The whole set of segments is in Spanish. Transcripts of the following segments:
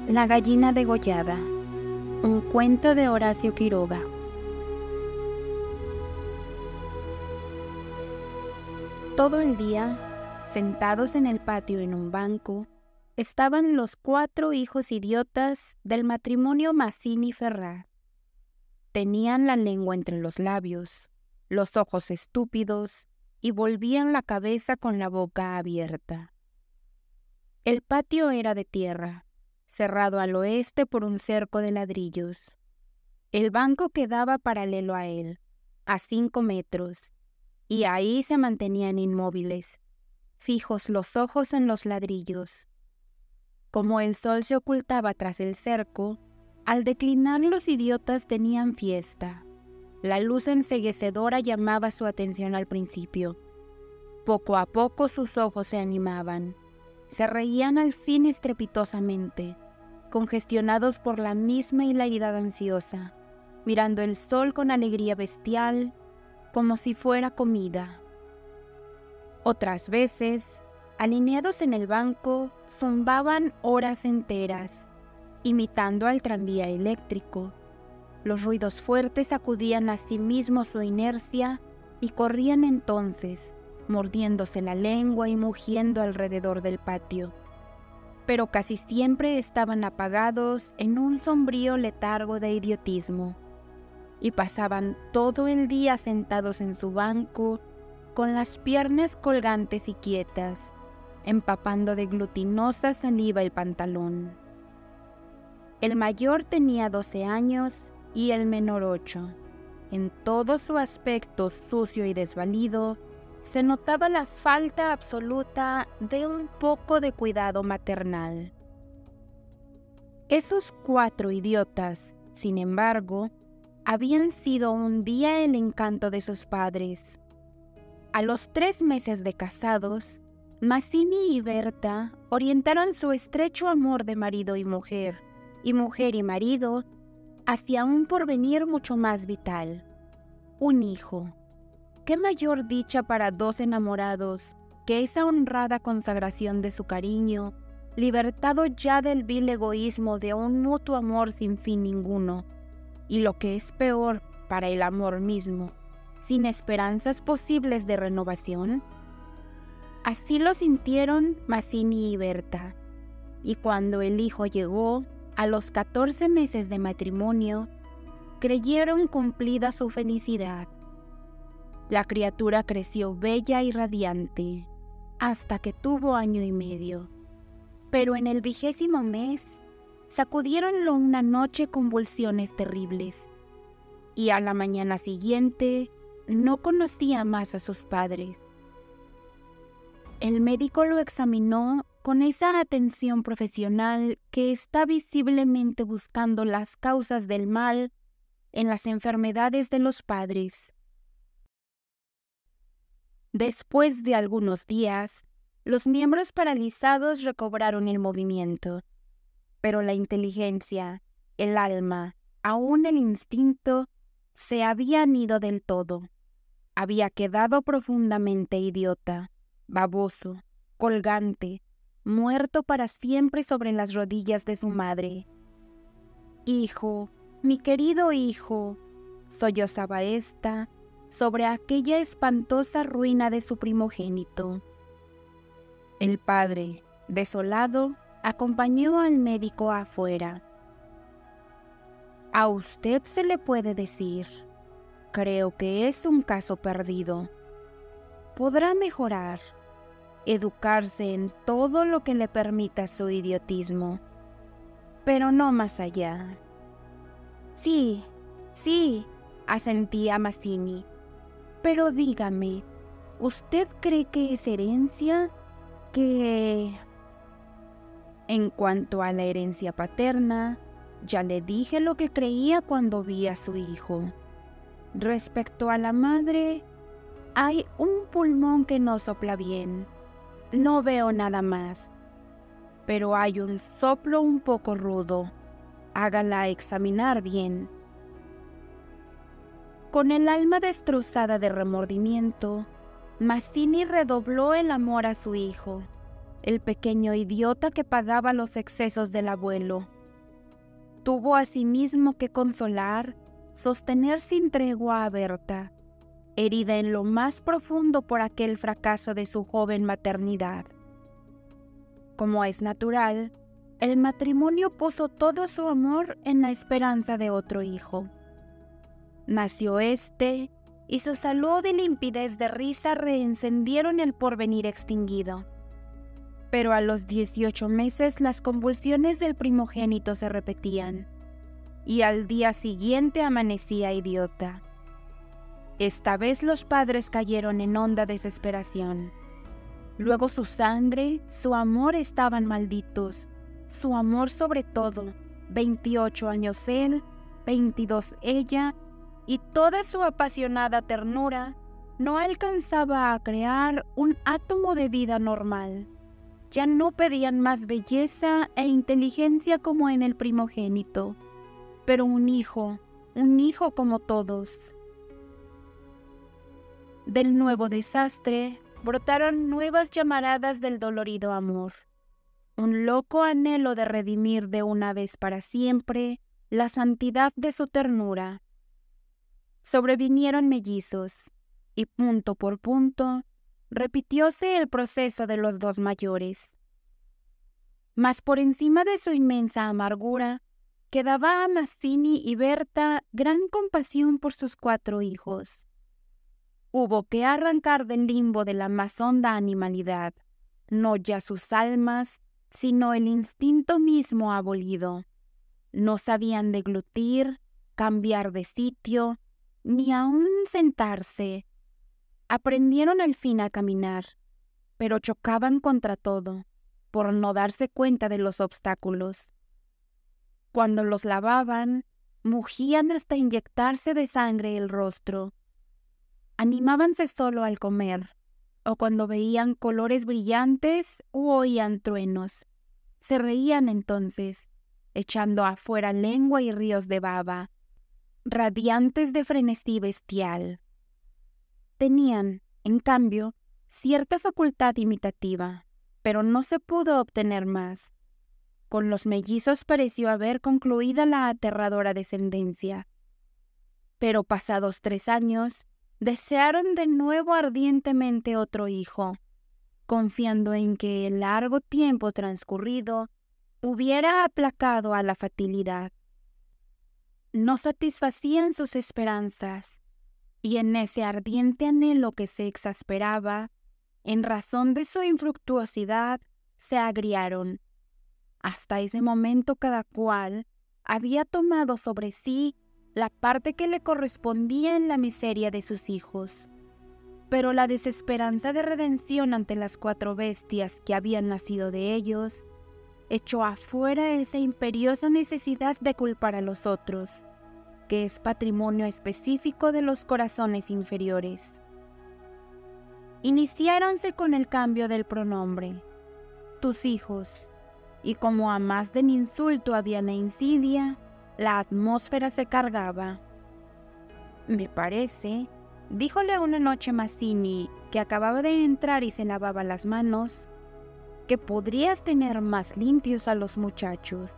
La gallina degollada. Un cuento de Horacio Quiroga. Todo el día, sentados en el patio en un banco, estaban los 4 hijos idiotas del matrimonio Mazzini-Ferrar. Tenían la lengua entre los labios, los ojos estúpidos y volvían la cabeza con la boca abierta. El patio era de tierra, cerrado al oeste por un cerco de ladrillos. El banco quedaba paralelo a él, a 5 metros, y ahí se mantenían inmóviles, fijos los ojos en los ladrillos. Como el sol se ocultaba tras el cerco, al declinar los idiotas tenían fiesta. La luz enceguecedora llamaba su atención al principio. Poco a poco sus ojos se animaban. Se reían al fin estrepitosamente, congestionados por la misma hilaridad ansiosa, mirando el sol con alegría bestial, como si fuera comida. Otras veces, alineados en el banco, zumbaban horas enteras, imitando al tranvía eléctrico. Los ruidos fuertes sacudían a sí mismos su inercia y corrían entonces, mordiéndose la lengua y mugiendo alrededor del patio. Pero casi siempre estaban apagados en un sombrío letargo de idiotismo, y pasaban todo el día sentados en su banco, con las piernas colgantes y quietas, empapando de glutinosa saliva el pantalón. El mayor tenía 12 años y el menor 8. En todo su aspecto sucio y desvalido, se notaba la falta absoluta de un poco de cuidado maternal. Esos 4 idiotas, sin embargo, habían sido un día el encanto de sus padres. A los 3 meses de casados, Mazzini y Berta orientaron su estrecho amor de marido y mujer y marido hacia un porvenir mucho más vital: un hijo. ¿Qué mayor dicha para 2 enamorados que esa honrada consagración de su cariño, libertado ya del vil egoísmo de un mutuo amor sin fin ninguno, y lo que es peor, para el amor mismo, sin esperanzas posibles de renovación? Así lo sintieron Mazzini y Berta, y cuando el hijo llegó, a los 14 meses de matrimonio, creyeron cumplida su felicidad. La criatura creció bella y radiante, hasta que tuvo 1 año y medio. Pero en el 20º mes, sacudiéronlo una noche convulsiones terribles, y a la mañana siguiente no conocía más a sus padres. El médico lo examinó con esa atención profesional que está visiblemente buscando las causas del mal en las enfermedades de los padres. Después de algunos días, los miembros paralizados recobraron el movimiento, pero la inteligencia, el alma, aún el instinto, se habían ido del todo. Había quedado profundamente idiota, baboso, colgante, muerto para siempre sobre las rodillas de su madre. «Hijo, mi querido hijo», sollozaba ésta sobre aquella espantosa ruina de su primogénito. El padre, desolado, acompañó al médico afuera. «A usted se le puede decir, creo que es un caso perdido. Podrá mejorar, educarse en todo lo que le permita su idiotismo, pero no más allá». «Sí, sí», asentía Mazzini. «Pero dígame, ¿usted cree que es herencia? Que...» En cuanto a la herencia paterna, ya le dije lo que creía cuando vi a su hijo. Respecto a la madre, hay un pulmón que no sopla bien. No veo nada más. Pero hay un soplo un poco rudo. Hágala examinar bien». Con el alma destrozada de remordimiento, Mazzini redobló el amor a su hijo, el pequeño idiota que pagaba los excesos del abuelo, tuvo asimismo que consolar, sostener sin tregua a Berta, herida en lo más profundo por aquel fracaso de su joven maternidad. Como es natural, el matrimonio puso todo su amor en la esperanza de otro hijo. Nació este, y su salud y limpidez de risa reencendieron el porvenir extinguido. Pero a los 18 meses las convulsiones del primogénito se repetían, y al día siguiente amanecía idiota. Esta vez los padres cayeron en honda desesperación. Luego su sangre, su amor estaban malditos, su amor sobre todo, 28 años él, 22 ella, y toda su apasionada ternura no alcanzaba a crear un átomo de vida normal. Ya no pedían más belleza e inteligencia como en el primogénito, pero un hijo como todos. Del nuevo desastre brotaron nuevas llamaradas del dolorido amor, un loco anhelo de redimir de una vez para siempre la santidad de su ternura. Sobrevinieron mellizos, y punto por punto repitióse el proceso de los dos mayores. Mas por encima de su inmensa amargura, quedaba a Mazzini y Berta gran compasión por sus 4 hijos. Hubo que arrancar del limbo de la más honda animalidad, no ya sus almas, sino el instinto mismo abolido. No sabían deglutir, cambiar de sitio, ni aun sentarse. Aprendieron al fin a caminar, pero chocaban contra todo, por no darse cuenta de los obstáculos. Cuando los lavaban, mugían hasta inyectarse de sangre el rostro. Animábanse solo al comer, o cuando veían colores brillantes u oían truenos. Se reían entonces, echando afuera lengua y ríos de baba, radiantes de frenesí bestial. Tenían, en cambio, cierta facultad imitativa, pero no se pudo obtener más. Con los mellizos pareció haber concluida la aterradora descendencia. Pero pasados 3 años, desearon de nuevo ardientemente otro hijo, confiando en que el largo tiempo transcurrido hubiera aplacado a la fatalidad. No satisfacían sus esperanzas, y en ese ardiente anhelo que se exasperaba, en razón de su infructuosidad, se agriaron. Hasta ese momento cada cual había tomado sobre sí la parte que le correspondía en la miseria de sus hijos. Pero la desesperanza de redención ante las 4 bestias que habían nacido de ellos echó afuera esa imperiosa necesidad de culpar a los otros, que es patrimonio específico de los corazones inferiores. Iniciáronse con el cambio del pronombre, tus hijos, y como a más del insulto había la insidia, la atmósfera se cargaba. Me parece, díjole una noche Mazzini, que acababa de entrar y se lavaba las manos, que podrías tener más limpios a los muchachos.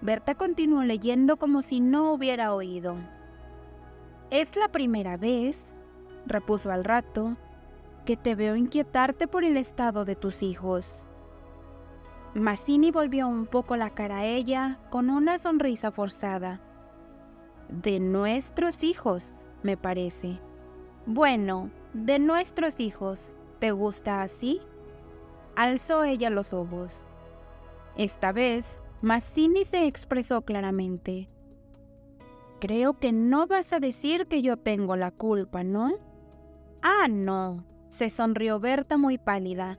Berta continuó leyendo como si no hubiera oído. Es la primera vez, repuso al rato, que te veo inquietarte por el estado de tus hijos. Mazzini volvió un poco la cara a ella con una sonrisa forzada. De nuestros hijos, me parece. Bueno, de nuestros hijos. ¿Te gusta así? Alzó ella los ojos. Esta vez, Mazzini se expresó claramente. Creo que no vas a decir que yo tengo la culpa, ¿no? Ah, no, se sonrió Berta muy pálida.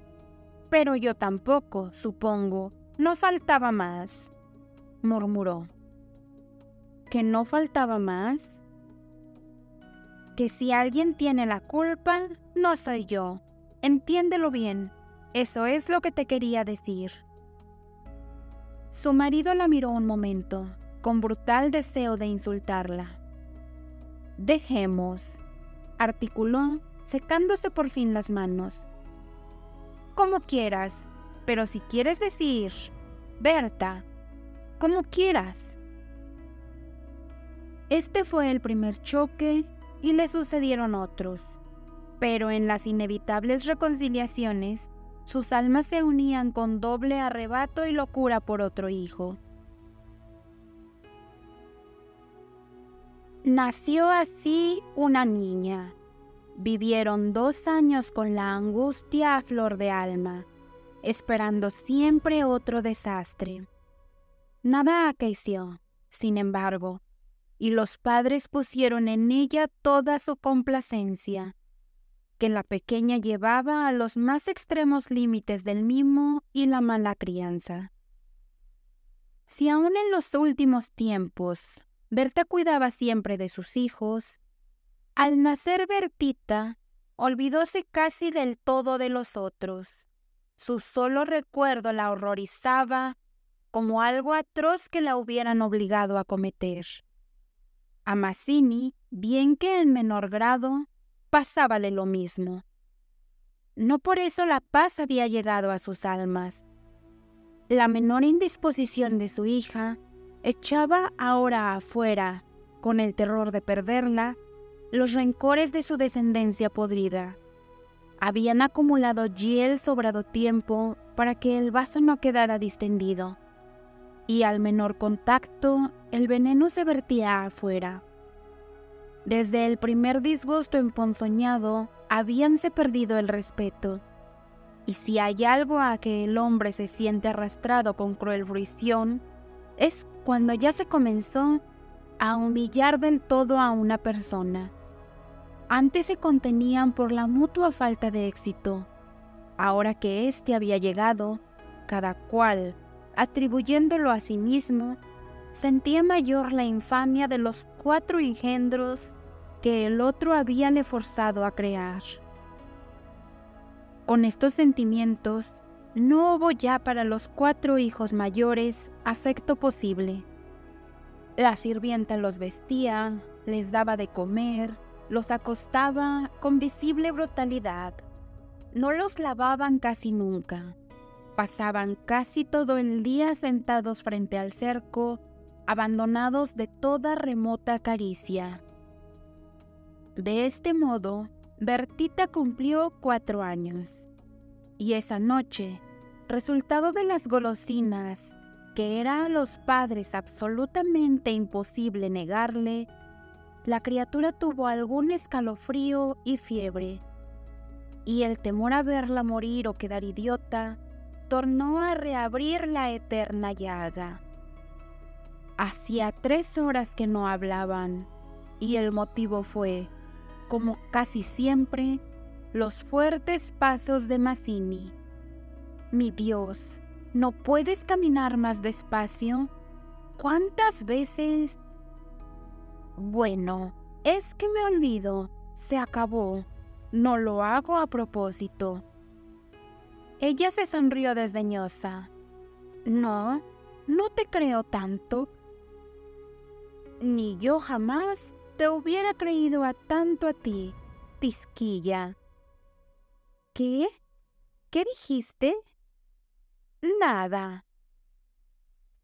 Pero yo tampoco, supongo. No faltaba más, murmuró. ¿Que no faltaba más? Que si alguien tiene la culpa, no soy yo. Entiéndelo bien. Eso es lo que te quería decir. Su marido la miró un momento, con brutal deseo de insultarla. Dejemos, articuló, secándose por fin las manos. Como quieras, pero si quieres decir, Berta, como quieras. Este fue el primer choque y le sucedieron otros, pero en las inevitables reconciliaciones, sus almas se unían con doble arrebato y locura por otro hijo. Nació así una niña. Vivieron 2 años con la angustia a flor de alma, esperando siempre otro desastre. Nada acaeció, sin embargo, y los padres pusieron en ella toda su complacencia, que la pequeña llevaba a los más extremos límites del mimo y la mala crianza. Si aún en los últimos tiempos Berta cuidaba siempre de sus hijos, al nacer Bertita, olvidóse casi del todo de los otros. Su solo recuerdo la horrorizaba como algo atroz que la hubieran obligado a cometer. A Mazzini, bien que en menor grado, pasábale lo mismo. No por eso la paz había llegado a sus almas. La menor indisposición de su hija echaba ahora afuera, con el terror de perderla, los rencores de su descendencia podrida. Habían acumulado ya el sobrado tiempo para que el vaso no quedara distendido, y al menor contacto el veneno se vertía afuera. Desde el primer disgusto emponzoñado habíanse perdido el respeto, y si hay algo a que el hombre se siente arrastrado con cruel fruición, es cuando ya se comenzó a humillar del todo a una persona. Antes se contenían por la mutua falta de éxito. Ahora que éste había llegado, cada cual, atribuyéndolo a sí mismo, sentía mayor la infamia de los 4 engendros que el otro habíale forzado a crear. Con estos sentimientos, no hubo ya para los 4 hijos mayores afecto posible. La sirvienta los vestía, les daba de comer, los acostaba con visible brutalidad. No los lavaban casi nunca. Pasaban casi todo el día sentados frente al cerco, abandonados de toda remota caricia. De este modo, Bertita cumplió 4 años. Y esa noche, resultado de las golosinas, que era a los padres absolutamente imposible negarle, la criatura tuvo algún escalofrío y fiebre, y el temor a verla morir o quedar idiota tornó a reabrir la eterna llaga. Hacía 3 horas que no hablaban, y el motivo fue, como casi siempre, los fuertes pasos de Mazzini. «Mi Dios, ¿no puedes caminar más despacio? ¿Cuántas veces...?» «Bueno, es que me olvido, se acabó, no lo hago a propósito». Ella se sonrió desdeñosa. «No, no te creo tanto. Ni yo jamás te hubiera creído a tanto a ti, pizquilla». «¿Qué? ¿Qué dijiste?» «Nada».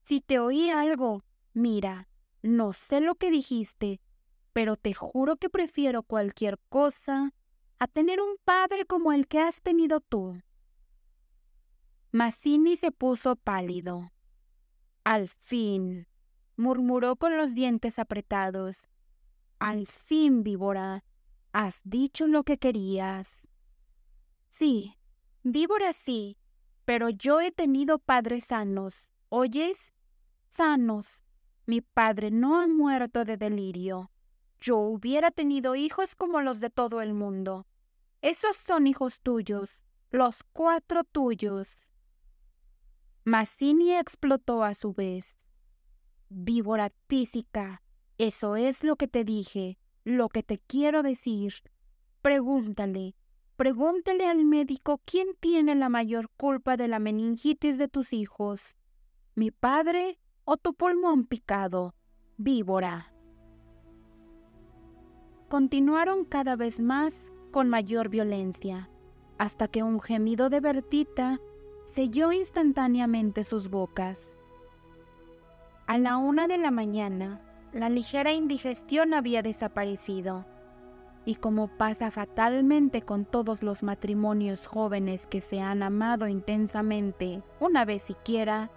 «Si te oí algo, mira, no sé lo que dijiste, pero te juro que prefiero cualquier cosa a tener un padre como el que has tenido tú». Mazzini se puso pálido. «Al fin», murmuró con los dientes apretados. «Al fin, víbora, has dicho lo que querías». «Sí, víbora sí, pero yo he tenido padres sanos, ¿oyes? Sanos. Mi padre no ha muerto de delirio. Yo hubiera tenido hijos como los de todo el mundo. Esos son hijos tuyos, los 4 tuyos». Mazzini explotó a su vez. «Víbora tísica, eso es lo que te dije, lo que te quiero decir. Pregúntale al médico quién tiene la mayor culpa de la meningitis de tus hijos, mi padre o tu pulmón picado, víbora». Continuaron cada vez más con mayor violencia, hasta que un gemido de Bertita selló instantáneamente sus bocas. A la 1 de la mañana, la ligera indigestión había desaparecido, y como pasa fatalmente con todos los matrimonios jóvenes que se han amado intensamente una vez siquiera,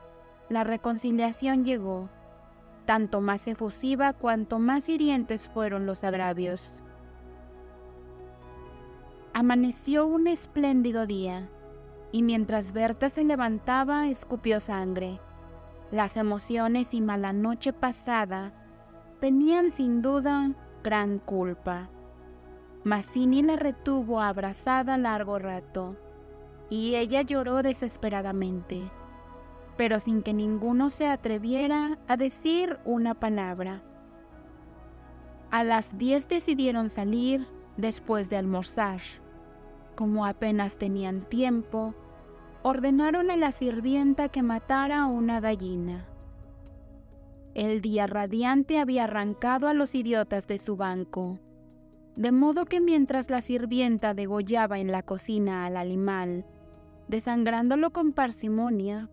la reconciliación llegó, tanto más efusiva cuanto más hirientes fueron los agravios. Amaneció un espléndido día, y mientras Berta se levantaba escupió sangre. Las emociones y mala noche pasada tenían sin duda gran culpa. Mazzini la retuvo abrazada largo rato, y ella lloró desesperadamente, pero sin que ninguno se atreviera a decir una palabra. A las 10 decidieron salir después de almorzar. Como apenas tenían tiempo, ordenaron a la sirvienta que matara una gallina. El día radiante había arrancado a los idiotas de su banco, de modo que mientras la sirvienta degollaba en la cocina al animal, desangrándolo con parsimonia,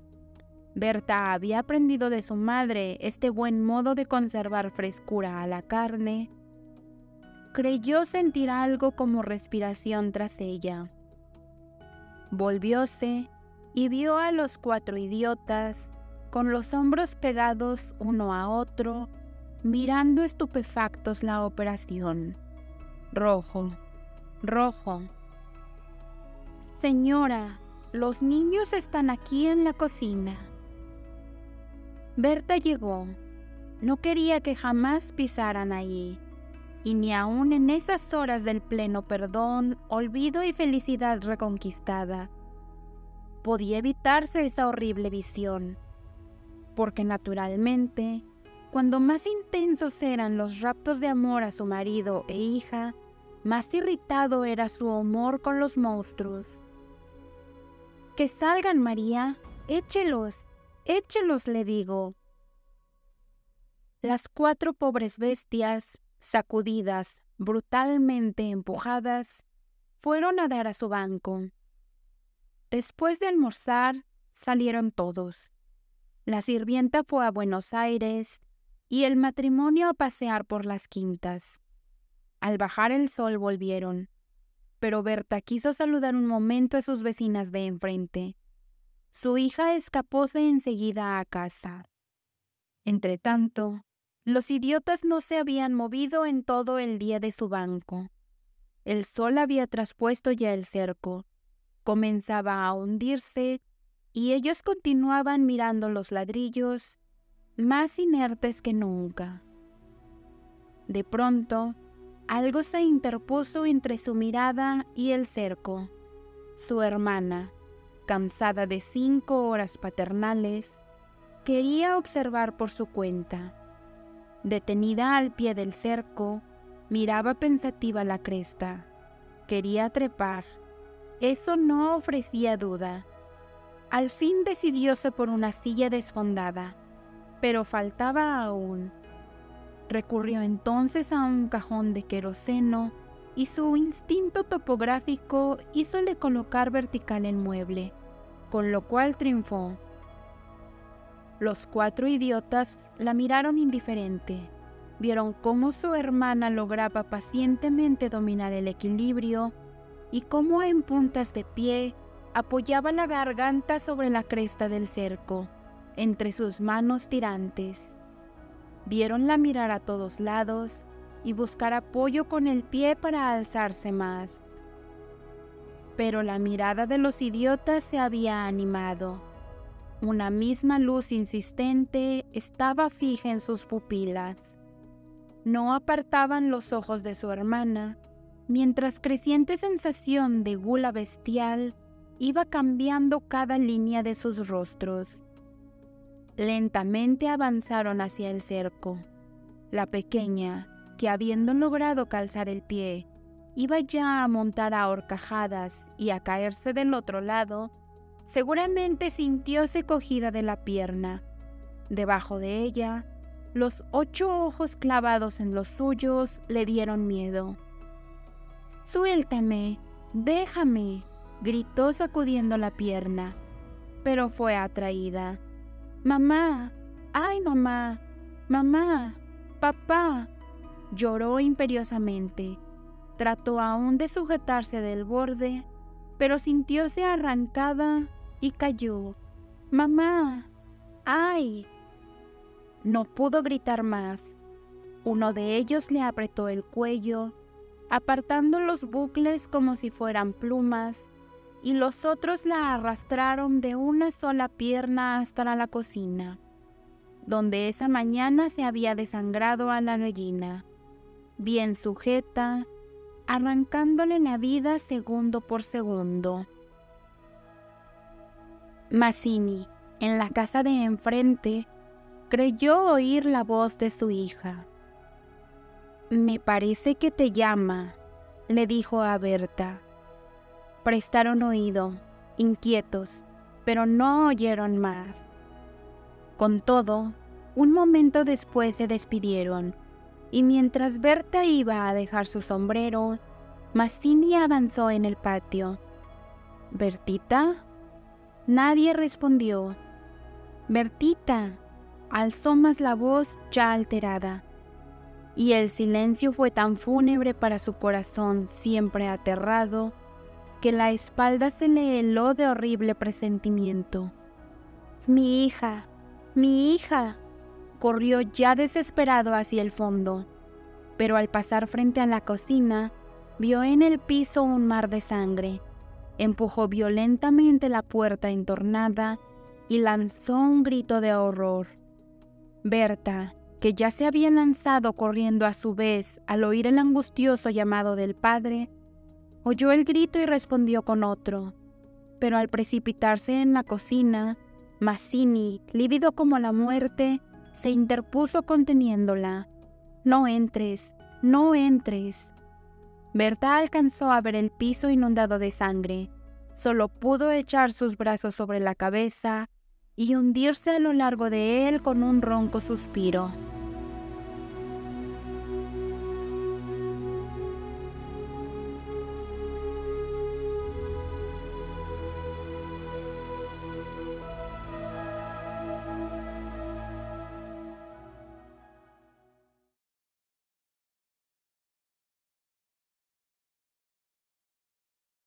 Berta había aprendido de su madre este buen modo de conservar frescura a la carne. Creyó sentir algo como respiración tras ella. Volvióse y vio a los 4 idiotas, con los hombros pegados uno a otro, mirando estupefactos la operación. Rojo, rojo. Señora, los niños están aquí en la cocina. Berta llegó. No quería que jamás pisaran allí, y ni aun en esas horas del pleno perdón, olvido y felicidad reconquistada, podía evitarse esa horrible visión, porque naturalmente, cuando más intensos eran los raptos de amor a su marido e hija, más irritado era su humor con los monstruos. «Que salgan, María, échelos, le digo». Las 4 pobres bestias, sacudidas, brutalmente empujadas, fueron a dar a su banco. Después de almorzar, salieron todos. La sirvienta fue a Buenos Aires y el matrimonio a pasear por las quintas. Al bajar el sol volvieron, pero Berta quiso saludar un momento a sus vecinas de enfrente. Su hija escapóse enseguida a casa. Entretanto, los idiotas no se habían movido en todo el día de su banco. El sol había traspuesto ya el cerco, comenzaba a hundirse, y ellos continuaban mirando los ladrillos, más inertes que nunca. De pronto, algo se interpuso entre su mirada y el cerco. Su hermana, cansada de 5 horas paternales, quería observar por su cuenta. Detenida al pie del cerco, miraba pensativa la cresta. Quería trepar. Eso no ofrecía duda. Al fin decidióse por una silla desfondada, pero faltaba aún. Recurrió entonces a un cajón de queroseno y su instinto topográfico hízole colocar vertical el mueble, con lo cual triunfó. Los 4 idiotas la miraron indiferente. Vieron cómo su hermana lograba pacientemente dominar el equilibrio y cómo en puntas de pie apoyaba la garganta sobre la cresta del cerco, entre sus manos tirantes. Vieronla mirar a todos lados y buscar apoyo con el pie para alzarse más. Pero la mirada de los idiotas se había animado. Una misma luz insistente estaba fija en sus pupilas. No apartaban los ojos de su hermana, mientras creciente sensación de gula bestial iba cambiando cada línea de sus rostros. Lentamente avanzaron hacia el cerco. La pequeña, que habiendo logrado calzar el pie, iba ya a montar a horcajadas y a caerse del otro lado, seguramente sintióse cogida de la pierna. Debajo de ella, los 8 ojos clavados en los suyos le dieron miedo. «Suéltame, déjame», gritó sacudiendo la pierna, pero fue atraída. «Mamá, ¡Ay, mamá! ¡Mamá! ¡Papá! Lloró imperiosamente. Trató aún de sujetarse del borde, pero sintióse arrancada y cayó. ¡Mamá! ¡Ay! No pudo gritar más. Uno de ellos le apretó el cuello, apartando los bucles como si fueran plumas, y los otros la arrastraron de una sola pierna hasta la cocina, donde esa mañana se había desangrado a la gallina, bien sujeta, arrancándole la vida segundo por segundo. Mazzini, en la casa de enfrente, creyó oír la voz de su hija. «Me parece que te llama», le dijo a Berta. Prestaron oído, inquietos, pero no oyeron más. Con todo, un momento después se despidieron, y mientras Berta iba a dejar su sombrero, Mazzini avanzó en el patio. «¿Bertita?» Nadie respondió. «Bertita», alzó más la voz ya alterada, y el silencio fue tan fúnebre para su corazón siempre aterrado, que la espalda se le heló de horrible presentimiento. «Mi hija, mi hija», corrió ya desesperado hacia el fondo, pero al pasar frente a la cocina, vio en el piso un mar de sangre, empujó violentamente la puerta entornada y lanzó un grito de horror. Berta, que ya se había lanzado corriendo a su vez al oír el angustioso llamado del padre, oyó el grito y respondió con otro, pero al precipitarse en la cocina, Mazzini, lívido como la muerte, se interpuso conteniéndola. «No entres, no entres». Berta alcanzó a ver el piso inundado de sangre. Solo pudo echar sus brazos sobre la cabeza y hundirse a lo largo de él con un ronco suspiro.